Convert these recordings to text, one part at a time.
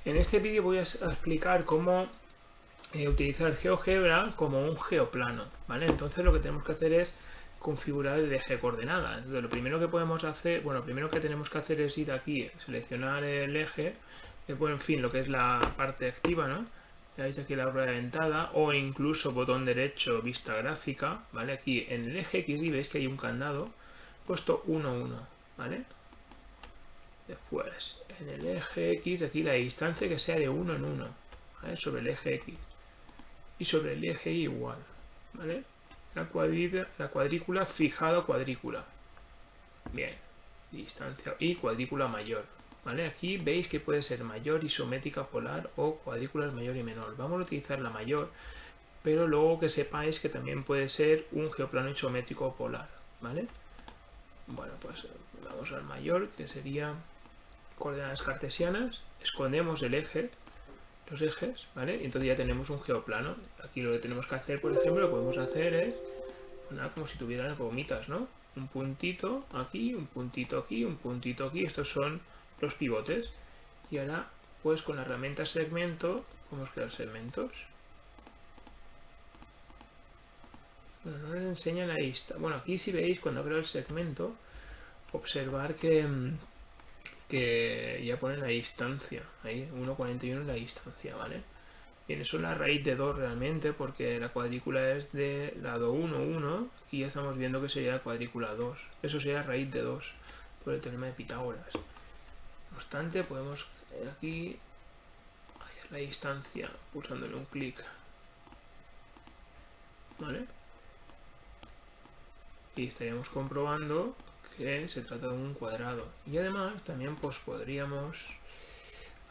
En este vídeo voy a explicar cómo utilizar GeoGebra como un geoplano, ¿vale? Entonces lo que tenemos que hacer es configurar el eje de coordenadas. Entonces, lo primero que podemos hacer, bueno, lo primero que tenemos que hacer es ir aquí, seleccionar el eje, bueno, en fin, lo que es la parte activa, ¿no? Veis aquí la rueda dentada o incluso botón derecho, vista gráfica, ¿vale? Aquí en el eje X y veis que hay un candado puesto 1, 1, ¿vale? Después, en el eje X, aquí la distancia que sea de 1 en 1, ¿vale? Sobre el eje X. Y sobre el eje Y igual, ¿vale? La cuadrícula fijado cuadrícula. Bien, distancia y cuadrícula mayor, ¿vale? Aquí veis que puede ser mayor, isométrica, polar o cuadrículas mayor y menor. Vamos a utilizar la mayor, pero luego que sepáis que también puede ser un geoplano isométrico o polar, ¿vale? Bueno, pues vamos al mayor, que sería coordenadas cartesianas, escondemos el eje, los ejes, ¿vale? Y entonces ya tenemos un geoplano. Aquí lo que tenemos que hacer, por ejemplo, lo que podemos hacer es poner como si tuvieran gomitas, ¿no? Un puntito aquí, un puntito aquí, un puntito aquí. Estos son los pivotes. Y ahora, pues con la herramienta segmento, podemos crear segmentos. Bueno, no les enseña la lista. Bueno, aquí si veis, cuando creo el segmento, observar que ya pone la distancia. Ahí, 1,41 la distancia, ¿vale? Bien, eso es la raíz de 2 realmente, porque la cuadrícula es de lado 1, 1, y ya estamos viendo que sería la cuadrícula 2. Eso sería raíz de 2, por el teorema de Pitágoras. No obstante, podemos aquí hallar la distancia pulsándole un clic, ¿vale? Y estaríamos comprobando que se trata de un cuadrado. Y además también pues podríamos,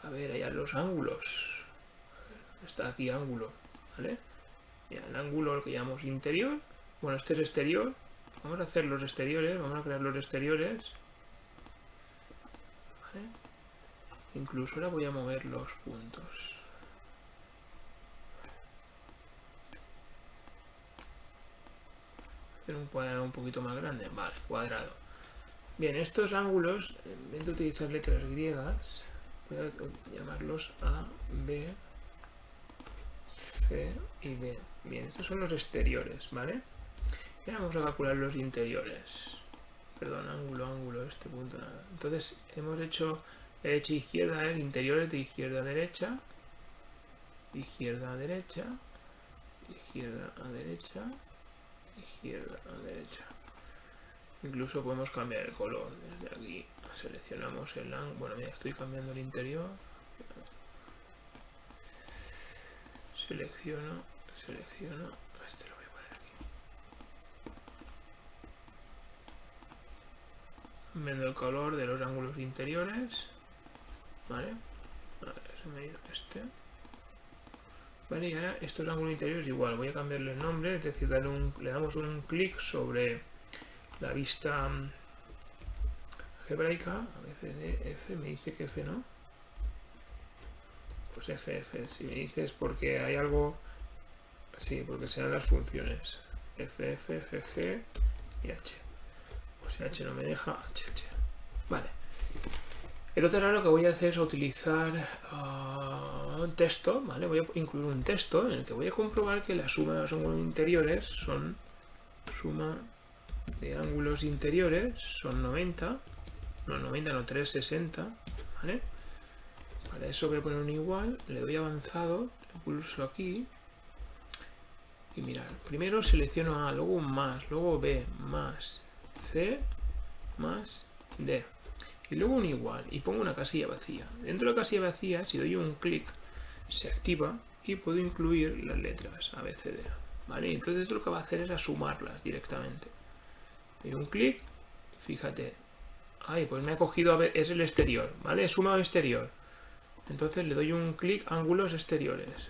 a ver, hallar los ángulos. Está aquí ángulo, ¿vale? Mira, el ángulo que llamamos interior, bueno, este es exterior. Vamos a hacer los exteriores, vamos a crear los exteriores, ¿vale? Incluso ahora voy a mover los puntos. Hacer un cuadrado un poquito más grande, vale, cuadrado. Bien, estos ángulos, en vez de utilizar letras griegas, voy a llamarlos A, B, C y D. Bien, estos son los exteriores, ¿vale? Y ahora vamos a calcular los interiores. Perdón, ángulo, este punto, nada. Entonces hemos hecho derecha e izquierda, interiores de izquierda a derecha, izquierda a derecha, izquierda a derecha, izquierda a derecha. Incluso podemos cambiar el color. Desde aquí seleccionamos el ángulo. Bueno, mira, estoy cambiando el interior. Selecciono. Este lo voy a poner aquí. Cambiando el color de los ángulos interiores. ¿Vale? A ver, se me ha ido este. Vale, y ahora estos ángulos interiores igual. Voy a cambiarle el nombre, es decir, le damos un clic sobre la vista algebraica. A veces F, me dice que F no. Pues FF, si me dices porque hay algo, sí, porque sean las funciones FF, GG y H. Pues si H no me deja, HH. Vale. El otro ahora lo que voy a hacer es utilizar un texto, ¿vale? Voy a incluir un texto en el que voy a comprobar que la suma de los ángulos interiores son suma de ángulos interiores son 90, no 90, no 360, ¿vale? Para eso voy a poner un igual, le doy avanzado, le pulso aquí y mirad, primero selecciono A, luego un más, luego B, más C, más D y luego un igual y pongo una casilla vacía. Dentro de la casilla vacía, si doy un clic, se activa y puedo incluir las letras A, B, C, D, ¿vale? Entonces lo que va a hacer es sumarlas directamente. Doy un clic, fíjate, ay, pues me ha cogido, a ver, es el exterior, ¿vale? He sumado exterior. Entonces le doy un clic, ángulos exteriores.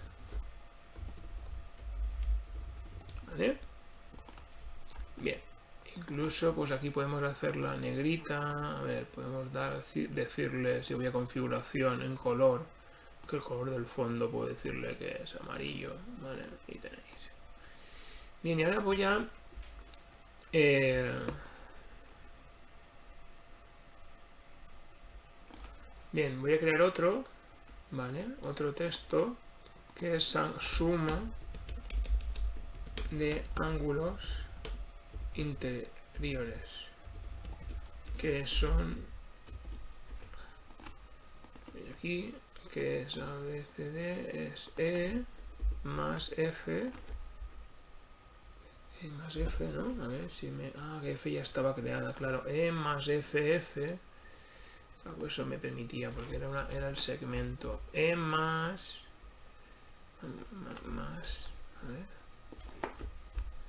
¿Vale? Bien. Incluso pues aquí podemos hacer la negrita. A ver, podemos decirle si voy a configuración en color, que el color del fondo puedo decirle que es amarillo. Vale, ahí tenéis. Bien, y ahora voy a bien, voy a crear otro. ¿vale? Otro texto que es suma de ángulos interiores, que son aquí, que es ABCD, es E más F, E más F, ¿no? A ver si me... Ah, que F ya estaba creada, claro. E más FF, pues eso me permitía, porque era el segmento. E más... a ver...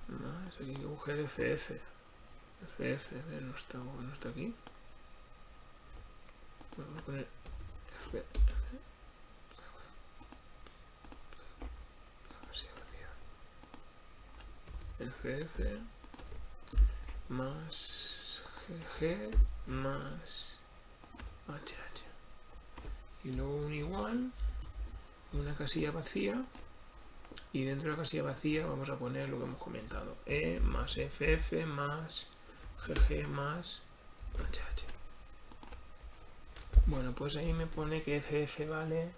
Más, aquí coger FF. FF, a ver, no está aquí. Vamos a poner FF. FF más GG más HH. Y luego un igual, una casilla vacía. Y dentro de la casilla vacía vamos a poner lo que hemos comentado. E más FF más GG más HH. Bueno, pues ahí me pone que FF vale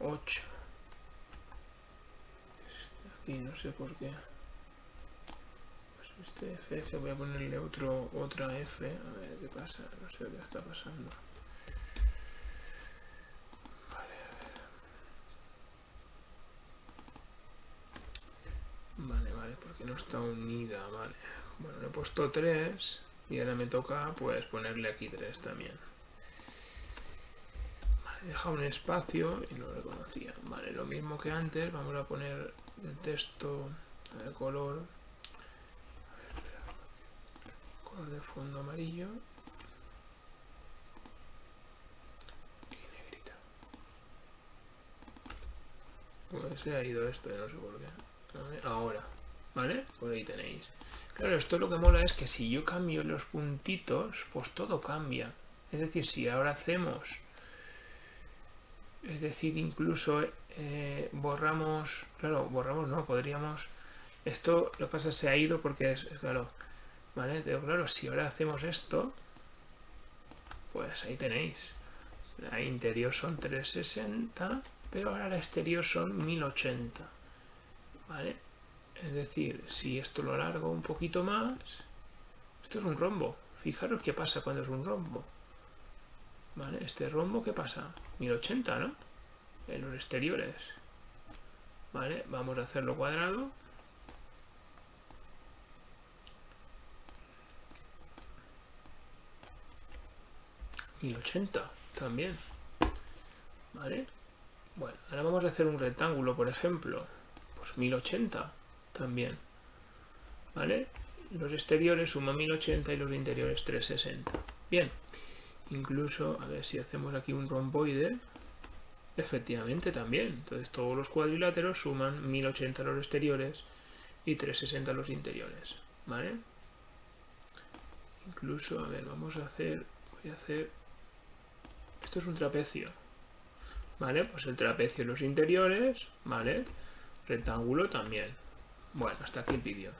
8. Aquí no sé por qué. Pues este FF voy a ponerle otra F. A ver qué pasa. No sé qué está pasando. Vale, porque no está unida, vale. Bueno, le he puesto 3 y ahora me toca pues ponerle aquí 3 también. Vale, he dejado un espacio y no lo reconocía. Vale, lo mismo que antes, vamos a poner el texto de color. A ver, espera. Color de fondo amarillo. Y negrita. Pues se ha ido esto, no sé por qué. Ahora, ¿vale? Por ahí tenéis. Claro, esto lo que mola es que si yo cambio los puntitos, pues todo cambia. Es decir, si ahora hacemos, es decir, incluso borramos, claro, borramos no, podríamos, esto lo que pasa es que se ha ido porque es claro, ¿vale? Pero claro, si ahora hacemos esto, pues ahí tenéis. La interior son 360, pero ahora la exterior son 1080. ¿Vale? Es decir, si esto lo alargo un poquito más, esto es un rombo. Fijaros qué pasa cuando es un rombo. ¿Vale? Este rombo, ¿qué pasa? 1080, ¿no? En los exteriores. ¿Vale? Vamos a hacerlo cuadrado. $1080 también. ¿Vale? Bueno, ahora vamos a hacer un rectángulo, por ejemplo. Pues 1080 también. ¿Vale? Los exteriores suman 1080 y los interiores 360. Bien. Incluso, a ver si hacemos aquí un romboide. Efectivamente también. Entonces todos los cuadriláteros suman 1080 los exteriores y 360 los interiores. ¿Vale? Incluso, a ver, vamos a hacer... Voy a hacer... Esto es un trapecio. ¿Vale? Pues el trapecio en los interiores, ¿vale? Rectángulo también. Bueno, hasta aquí el vídeo.